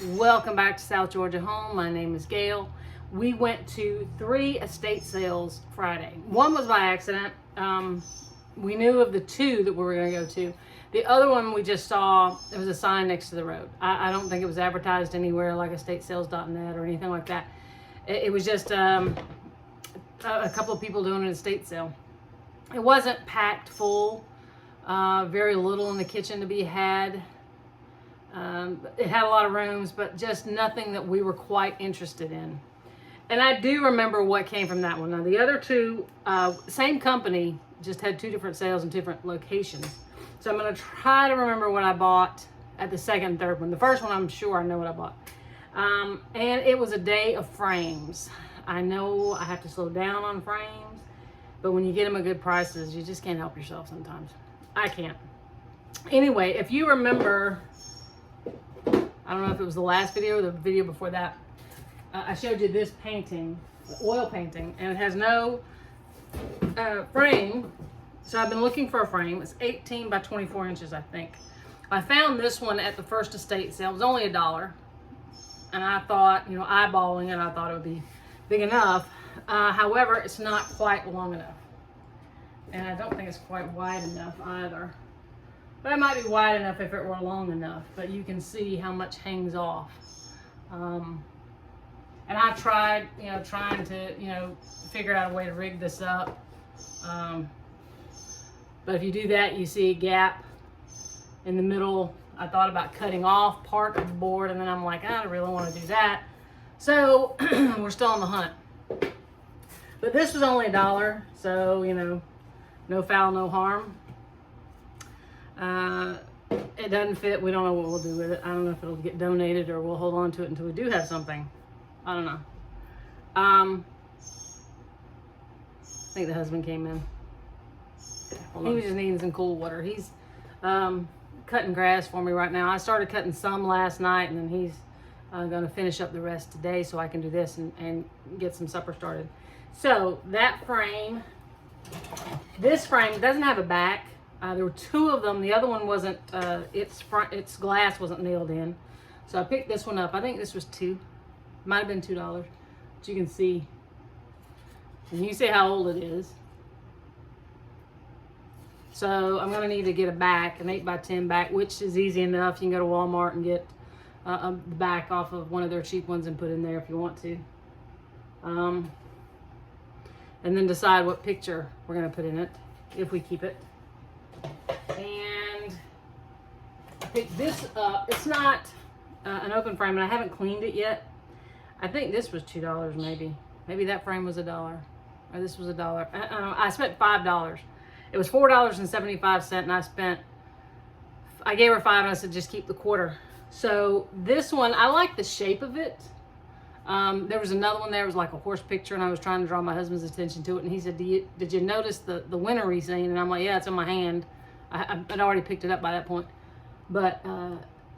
Welcome back to South Georgia Home. My name is Gail. We went to 3 estate sales Friday. One was by accident. We knew of the 2 that we were going to go to. The other one we just saw, there was a sign next to the road. I don't think it was advertised anywhere like estatesales.net or anything like that. It was just a couple of people doing an estate sale. It wasn't packed full. Very little in the kitchen to be had. It had a lot of rooms, but just nothing that we were quite interested in. And I do remember what came from that one. Now, the other 2, same company, just had 2 different sales in different locations. So I'm going to try to remember what I bought at the second and third one. The first one, I'm sure I know what I bought. And it was a day of frames. I know I have to slow down on frames, but when you get them at good prices, you just can't help yourself sometimes. I can't. Anyway, if you remember, I don't know if it was the last video or the video before that, I showed you this painting, oil painting, and it has no frame. So I've been looking for a frame. It's 18 by 24 inches, I think. I found this one at the first estate sale. It was only $1. And I thought, eyeballing it, I thought it would be big enough. However, it's not quite long enough. And I don't think it's quite wide enough either. But it might be wide enough if it were long enough. But you can see how much hangs off. And I tried, trying to, figure out a way to rig this up. But if you do that, you see a gap in the middle. I thought about cutting off part of the board, and then I'm like, I don't really want to do that. So we're still on the hunt. But this was only $1, so, no foul, no harm. It doesn't fit. We don't know what we'll do with it. I don't know if it'll get donated or we'll hold on to it until we do have something. I don't know. I think the husband came in. He was just needing some cool water. He's cutting grass for me right now. I started cutting some last night, and then he's going to finish up the rest today so I can do this and get some supper started. So that frame, this frame doesn't have a back. There were 2 of them. The other one wasn't, its glass wasn't nailed in. So I picked this one up. I think this was $2. Might have been $2. But you can see, and you see how old it is. So I'm going to need to get a back, an 8x10 back, which is easy enough. You can go to Walmart and get the back off of one of their cheap ones and put in there if you want to. And then decide what picture we're going to put in it, if we keep it. And I picked this up. It's not an open frame, and I haven't cleaned it yet. I think this was $2 maybe. Maybe that frame was $1. Or this was $1. I don't know. I spent $5. It was $4.75, and I gave her $5, and I said, just keep the quarter. So this one, I like the shape of it. There was another one there, it was like a horse picture, and I was trying to draw my husband's attention to it, and he said, did you notice the wintry scene? And I'm like, yeah, it's in my hand. I'd already picked it up by that point. But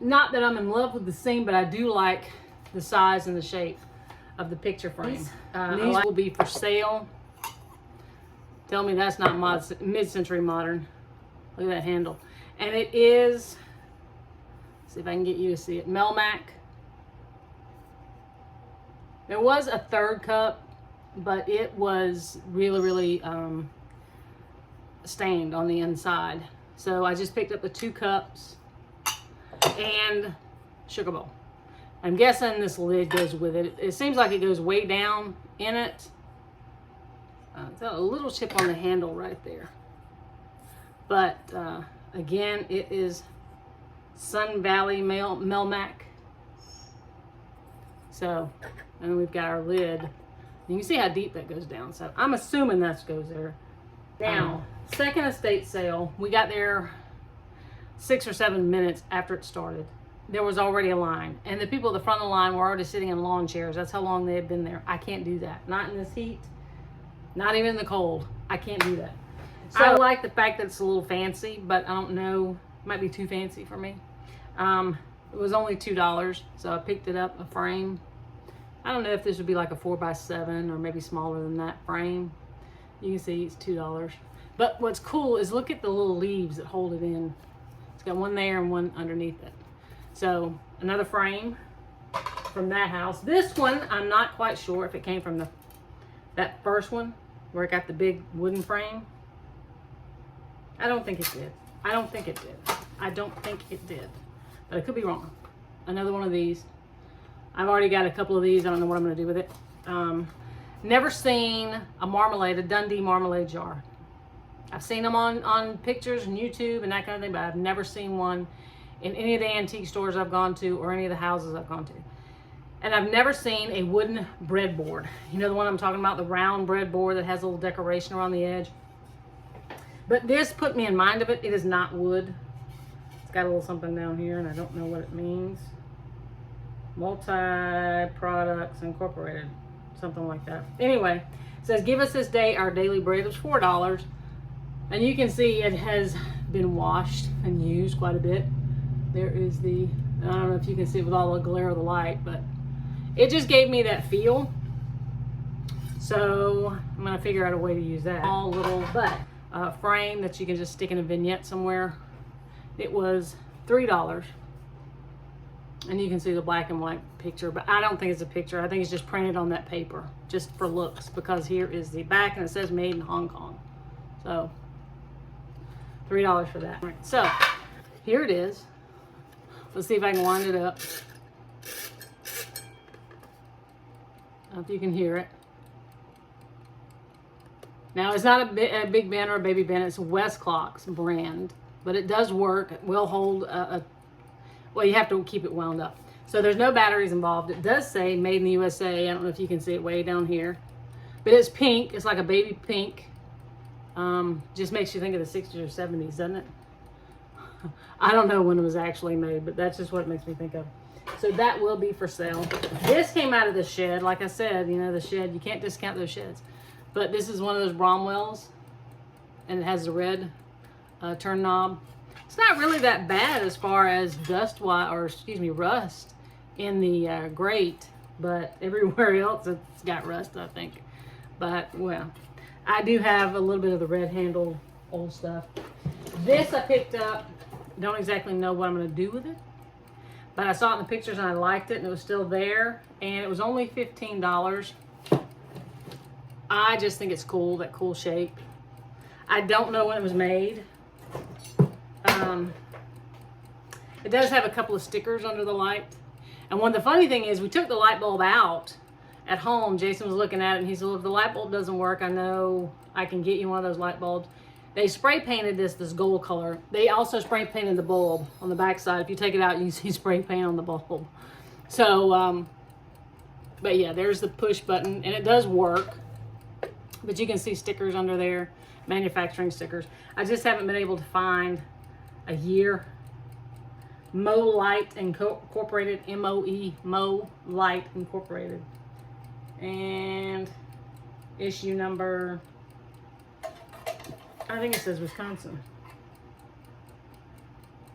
not that I'm in love with the scene, but I do like the size and the shape of the picture frame. These will be for sale. Tell me that's not mid-century modern. Look at that handle. And it is, let's see if I can get you to see it, Melmac. There was a 3rd cup, but it was really, really stained on the inside. So I just picked up the 2 cups and sugar bowl. I'm guessing this lid goes with it. It seems like it goes way down in it. It's got a little chip on the handle right there. But again, it is Sun Valley Melmac. So, and we've got our lid. You can see how deep that goes down. So I'm assuming that goes there. Now, second estate sale, we got there 6 or 7 minutes after it started. There was already a line, and the people at the front of the line were already sitting in lawn chairs. That's how long they had been there. I can't do that. Not in this heat. Not even in the cold. I can't do that. So I like the fact that it's a little fancy, but I don't know. It might be too fancy for me. It was only $2, so I picked it up, a frame. I don't know if this would be like a 4x7 or maybe smaller than that frame. You can see it's $2. But what's cool is look at the little leaves that hold it in. It's got one there and one underneath it. So another frame. from that house. This one, I'm not quite sure if it came from that first one where it got the big wooden frame. I don't think it did. I don't think it did. I don't think it did. But I could be wrong. Another one of these. I've already got a couple of these. I don't know what I'm going to do with it. Never seen a marmalade, a Dundee marmalade jar. I've seen them on pictures and YouTube and that kind of thing, but I've never seen one in any of the antique stores I've gone to or any of the houses I've gone to. And I've never seen a wooden breadboard. You know the one I'm talking about, the round breadboard that has a little decoration around the edge. But this put me in mind of it. It is not wood. It's got a little something down here and I don't know what it means. Multi-Products Incorporated, something like that. Anyway, it says, give us this day our daily bread. It was $4. And you can see it has been washed and used quite a bit. There is the, I don't know if you can see it with all the glare of the light, but it just gave me that feel. So I'm gonna figure out a way to use that. Small little frame that you can just stick in a vignette somewhere. It was $3. And you can see the black and white picture, but I don't think it's a picture. I think it's just printed on that paper, just for looks, because here is the back and it says made in Hong Kong. So $3 for that. All right, so here it is. Let's see if I can wind it up. I don't know if you can hear it. Now, it's not a Big Ben or a Baby Ben. It's a Westclock's brand, but it does work. It will hold well, you have to keep it wound up. So there's no batteries involved. It does say made in the USA. I don't know if you can see it way down here, but it's pink. It's like a baby pink. Just makes you think of the 60s or 70s, doesn't it? I don't know when it was actually made, but that's just what it makes me think of. So that will be for sale. This came out of the shed. Like I said, you know, the shed, you can't discount those sheds. But this is one of those Bromwells, and it has the red turn knob. It's not really that bad as far as rust in the grate, but everywhere else it's got rust, I think. But, well, I do have a little bit of the red handle old stuff. This I picked up. Don't exactly know what I'm going to do with it, but I saw it in the pictures and I liked it and it was still there, and it was only $15. I just think it's cool, that cool shape. I don't know when it was made. It does have a couple of stickers under the light. And the funny thing is, we took the light bulb out at home. Jason was looking at it and he said, well, if the light bulb doesn't work, I know I can get you one of those light bulbs. They spray painted this gold color. They also spray painted the bulb on the back side. If you take it out, you can see spray paint on the bulb. So, but yeah, there's the push button and it does work. But you can see stickers under there, manufacturing stickers. I just haven't been able to find a year. Mo Light Incorporated, M-O-E, Mo Light Incorporated. And issue number, I think it says Wisconsin.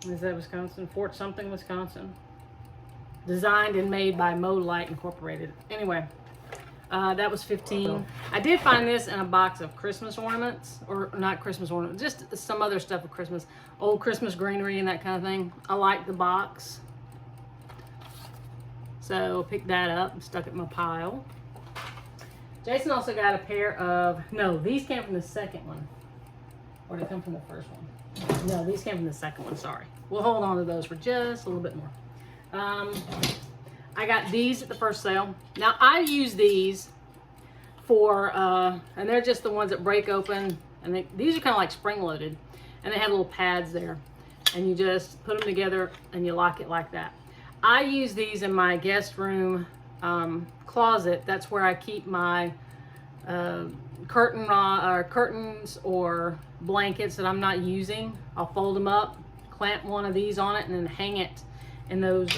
Is that Wisconsin? Fort something, Wisconsin. Designed and made by Mo Light Incorporated. Anyway, that was $15. I did find this in a box of Christmas ornaments, or not Christmas ornaments, just some other stuff of Christmas, old Christmas greenery and that kind of thing. I like the box, so picked that up and stuck it in my pile. Jason also got a pair of, no, these came from the second one, or did they come from the first one? No, these came from the second one. Sorry. We'll hold on to those for just a little bit more. I got these at the first sale. Now, I use these for, and they're just the ones that break open. And these are kind of like spring-loaded. And they have little pads there. And you just put them together and you lock it like that. I use these in my guest room closet. That's where I keep my curtains or blankets that I'm not using. I'll fold them up, clamp one of these on it, and then hang it in those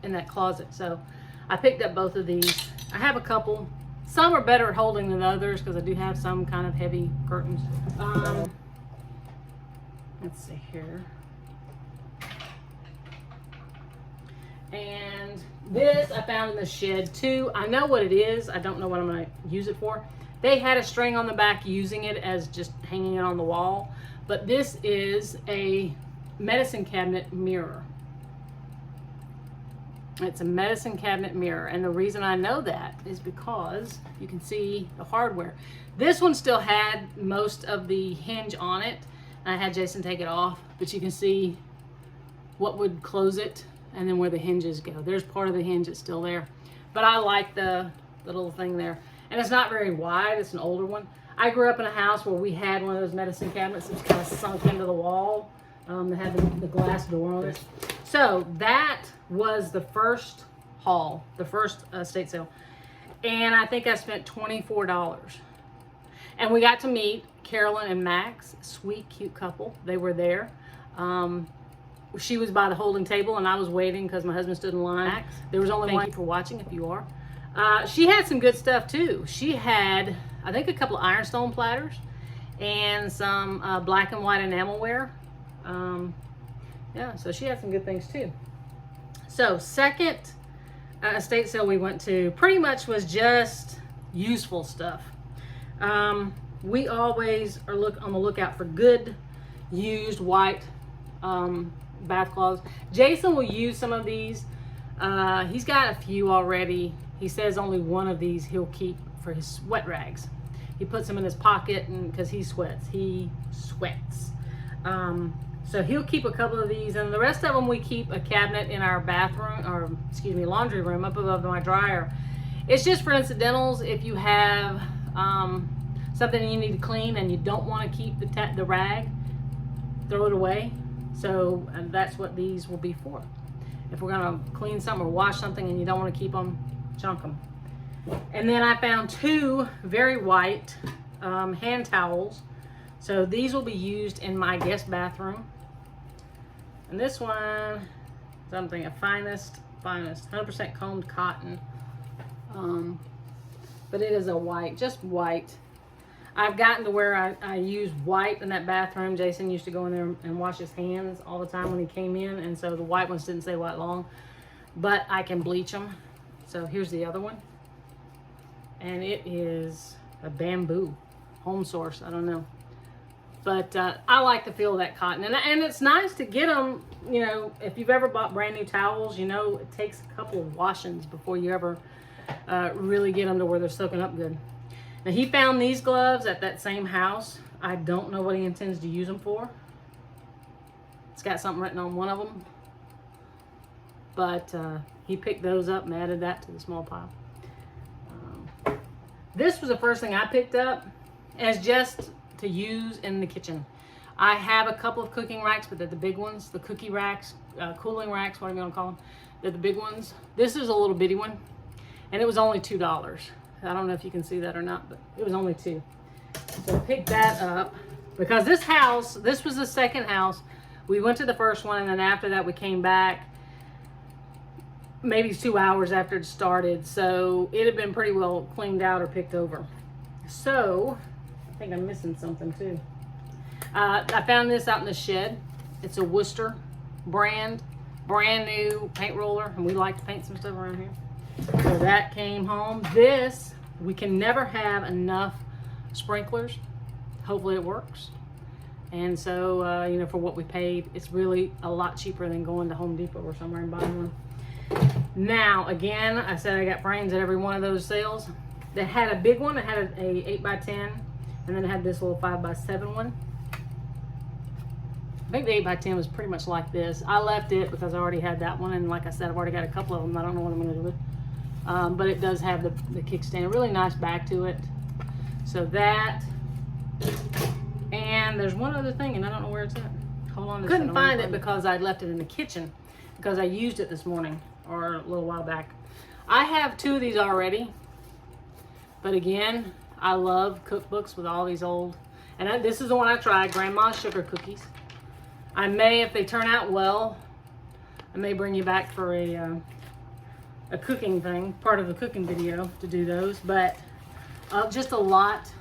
in that closet. So I picked up both of these. I have a couple. Some are better at holding than others because I do have some kind of heavy curtains. Let's see here. And this I found in the shed too. I know what it is. I don't know what I'm going to use it for. They had a string on the back using it as just hanging it on the wall. But this is a medicine cabinet mirror. It's a medicine cabinet mirror. And the reason I know that is because you can see the hardware. This one still had most of the hinge on it. I had Jason take it off, but you can see what would close it and then where the hinges go. There's part of the hinge that's still there. But I like the little thing there. And it's not very wide, it's an older one. I grew up in a house where we had one of those medicine cabinets that was kind of sunk into the wall. That had the glass door on it. So that was the first haul, the first estate sale. And I think I spent $24. And we got to meet Carolyn and Max, sweet, cute couple. They were there. She was by the holding table and I was waiting because my husband stood in line. There was only one. Thank you for watching if you are. She had some good stuff too. She had, I think, a couple of ironstone platters and some black and white enamelware. Yeah, so she had some good things too. So second estate sale we went to pretty much was just useful stuff. We always are on the lookout for good used white bath cloths. Jason will use some of these. He's got a few already. He says only one of these he'll keep for his sweat rags. He puts them in his pocket and because he sweats. So he'll keep a couple of these, and the rest of them we keep a cabinet in our bathroom, or excuse me, laundry room up above my dryer. It's just for incidentals. If you have something you need to clean and you don't want to keep the rag, throw it away. So that's what these will be for. If we're gonna clean something or wash something and you don't want to keep them, chunk them. And then I found two very white hand towels. So these will be used in my guest bathroom. And this one, something, a finest, 100% combed cotton. But it is a white, just white. I've gotten to where I use white in that bathroom. Jason used to go in there and wash his hands all the time when he came in. And so the white ones didn't stay white long. But I can bleach them. So here's the other one. And it is a bamboo, home source, I don't know. But I like the feel of that cotton. And it's nice to get them, you know, if you've ever bought brand new towels, you know, it takes a couple of washings before you ever really get them to where they're soaking up good. Now, he found these gloves at that same house. I don't know what he intends to use them for. It's got something written on one of them. But he picked those up and added that to the small pile. This was the first thing I picked up as just to use in the kitchen. I have a couple of cooking racks, but they're the big ones, the cookie racks, cooling racks, whatever you want to call them. They're the big ones. This is a little bitty one, and it was only $2. I don't know if you can see that or not, but it was only $2. So I picked that up because this house, this was the second house. We went to the first one, and then after that we came back maybe 2 hours after it started. So it had been pretty well cleaned out or picked over. So I think I'm missing something too. I found this out in the shed. It's a Worcester brand new paint roller, and we like to paint some stuff around here. So that came home. This, we can never have enough sprinklers. Hopefully it works. And so, you know, for what we paid, it's really a lot cheaper than going to Home Depot or somewhere and buying one. Now, again, I said I got frames at every one of those sales. They had a big one. It had a 8x10, and then it had this little 5x7 one. I think the 8x10 was pretty much like this. I left it because I already had that one, and like I said, I've already got a couple of them. I don't know what I'm going to do with it. But it does have the kickstand, a really nice back to it. So that, and there's one other thing, and I don't know where it's at. Hold on a second. Couldn't find it because I left it in the kitchen because I used it this morning or a little while back. I have 2 of these already, but again, I love cookbooks with all these old, and this is the one I tried, Grandma's Sugar Cookies. I may, if they turn out well, I may bring you back for a cooking thing, part of the cooking video to do those, but just a lot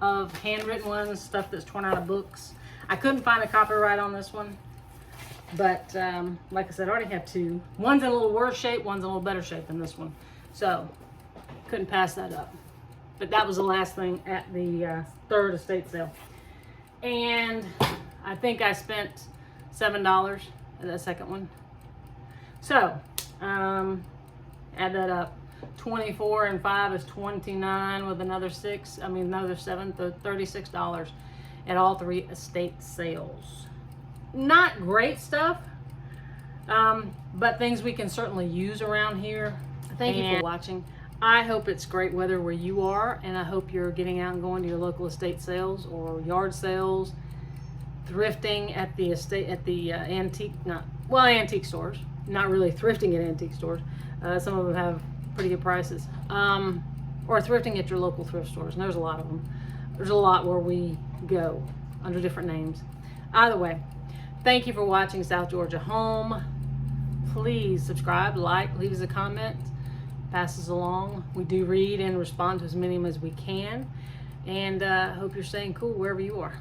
of handwritten ones, stuff that's torn out of books. I couldn't find a copyright on this one, but like I said, I already have 2. One's in a little worse shape, one's in a little better shape than this one. So, couldn't pass that up. But that was the last thing at the third estate sale. And I think I spent $7 at that second one. So, Add that up. 24 and 5 is 29 with another 7, so $36 at all 3 estate sales. Not great stuff, but things we can certainly use around here. Thank you for watching. I hope it's great weather where you are, and I hope you're getting out and going to your local estate sales or yard sales, thrifting at the antique stores. Not really thrifting at antique stores. Some of them have pretty good prices. Or thrifting at your local thrift stores, and there's a lot of them. There's a lot where we go under different names. Either way, thank you for watching South Georgia Home. Please subscribe, like, leave us a comment, pass us along. We do read and respond to as many as we can, and hope you're staying cool wherever you are.